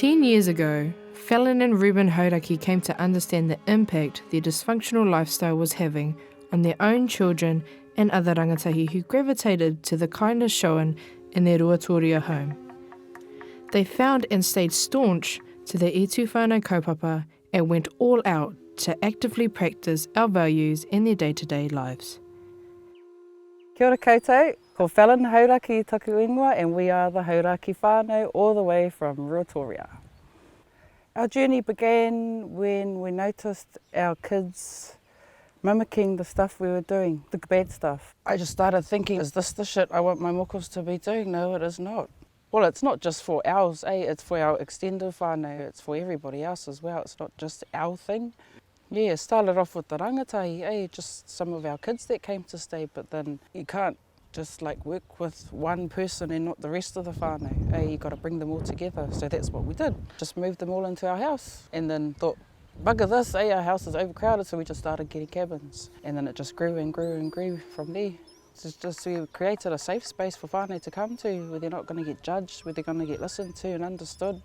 10 years ago, Fallon and Ruben Hauraki came to understand the impact their dysfunctional lifestyle was having on their own children and other rangatahi who gravitated to the kindness shown in their ruatoria home. They found and stayed staunch to the E Tū Whānau kaupapa and went all out to actively practice our values in their day-to-day lives. Kia ora koutou, ko Fallon Hauraki i taku ingoa, and we are the Hauraki whānau all the way from Ruatoria. Our journey began when we noticed our kids mimicking the stuff we were doing, the bad stuff. I just started thinking, is this the shit I want my mokos to be doing? No, it is not. Well, it's not just for ours, it's for our extended whānau, it's for everybody else as well, it's not just our thing. Yeah, it started off with the rangatahi, just some of our kids that came to stay, but then you can't just like work with one person and not the rest of the whānau. You got to bring them all together, so that's what we did. Just moved them all into our house and then thought, bugger this, our house is overcrowded, so we just started getting cabins. And then it just grew and grew and grew from there. It's just we created a safe space for whānau to come to, where they're not going to get judged, where they're going to get listened to and understood.